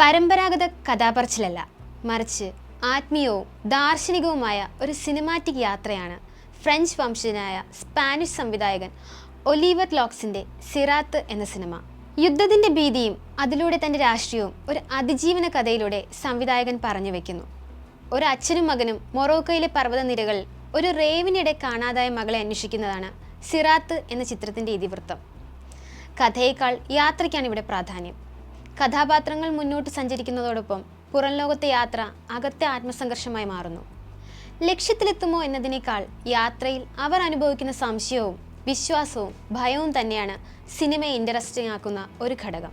പരമ്പരാഗത കഥാപറച്ചിലല്ല, മറിച്ച് ആത്മീയവും ദാർശനികവുമായ ഒരു സിനിമാറ്റിക് യാത്രയാണ് ഫ്രഞ്ച് വംശജനായ സ്പാനിഷ് സംവിധായകൻ ഒലിവർ ലോക്സിൻ്റെ സിറാത്ത് എന്ന സിനിമ. യുദ്ധത്തിൻ്റെ ഭീതിയും അതിലൂടെ തൻ്റെ രാഷ്ട്രീയവും ഒരു അതിജീവന കഥയിലൂടെ സംവിധായകൻ പറഞ്ഞു വയ്ക്കുന്നു. ഒരു അച്ഛനും മകനും മൊറോക്കോയിലെ പർവ്വതനിരകളിൽ ഒരു റേവിനിടെ കാണാതായ മകളെ അന്വേഷിക്കുന്നതാണ് സിറാത്ത് എന്ന ചിത്രത്തിൻ്റെ ഇതിവൃത്തം. കഥയേക്കാൾ യാത്രയ്ക്കാണ് ഇവിടെ പ്രാധാന്യം. കഥാപാത്രങ്ങൾ മുന്നോട്ട് സഞ്ചരിക്കുന്നതോടൊപ്പം പുറം ലോകത്തെ യാത്ര അകത്തെ ആത്മസംഘർഷമായി മാറുന്നു. ലക്ഷ്യത്തിലെത്തുമോ എന്നതിനേക്കാൾ യാത്രയിൽ അവർ അനുഭവിക്കുന്ന സംശയവും വിശ്വാസവും ഭയവും തന്നെയാണ് സിനിമയെ ഇൻട്രസ്റ്റിംഗ് ആക്കുന്ന ഒരു ഘടകം.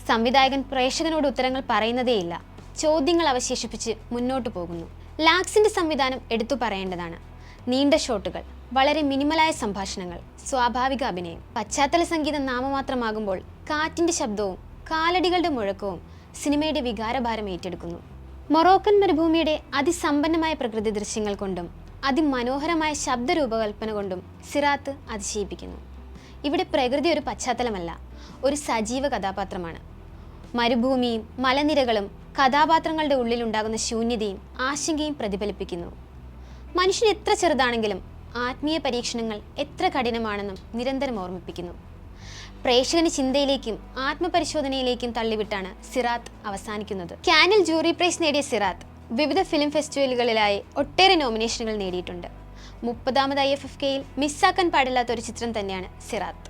സംവിധായകൻ പ്രേക്ഷകനോട് ഉത്തരങ്ങൾ പറയുന്നതേയില്ല, ചോദ്യങ്ങൾ അവശേഷിപ്പിച്ച് മുന്നോട്ട് പോകുന്നു. ലാക്സിൻ്റെ സംവിധാനം എടുത്തു പറയേണ്ടതാണ്. നീണ്ട ഷോട്ടുകൾ, വളരെ മിനിമലായ സംഭാഷണങ്ങൾ, സ്വാഭാവിക അഭിനയം. പശ്ചാത്തല സംഗീതം നാമമാത്രമാകുമ്പോൾ കാറ്റിൻ്റെ ശബ്ദവും കാലടികളുടെ മുഴക്കവും സിനിമയുടെ വികാരഭാരം ഏറ്റെടുക്കുന്നു. മൊറോക്കൻ മരുഭൂമിയുടെ അതിസമ്പന്നമായ പ്രകൃതി ദൃശ്യങ്ങൾ കൊണ്ടും അതിമനോഹരമായ ശബ്ദ രൂപകൽപ്പന കൊണ്ടും സിറാത്ത് അതിശയിപ്പിക്കുന്നു. ഇവിടെ പ്രകൃതി ഒരു പശ്ചാത്തലമല്ല, ഒരു സജീവ കഥാപാത്രമാണ്. മരുഭൂമിയും മലനിരകളും കഥാപാത്രങ്ങളുടെ ഉള്ളിലുണ്ടാകുന്ന ശൂന്യതയും ആശങ്കയും പ്രതിഫലിപ്പിക്കുന്നു. മനുഷ്യൻ എത്ര ചെറുതാണെങ്കിലും ആത്മീയ പരീക്ഷണങ്ങൾ എത്ര കഠിനമാണെന്നും നിരന്തരം ഓർമ്മിപ്പിക്കുന്നു. പ്രേക്ഷകന് ചിന്തയിലേക്കും ആത്മപരിശോധനയിലേക്കും തള്ളിവിട്ടാണ് സിറാത്ത് അവസാനിക്കുന്നത്. കാനിൽ ജൂറി പ്രൈസ് നേടിയ സിറാത്ത് വിവിധ ഫിലിം ഫെസ്റ്റിവലുകളിലായി ഒട്ടേറെ നോമിനേഷനുകൾ നേടിയിട്ടുണ്ട്. 30ാമത് IFFKയിൽ മിസ്സാക്കാൻ പാടില്ലാത്ത ഒരു ചിത്രം തന്നെയാണ് സിറാത്ത്.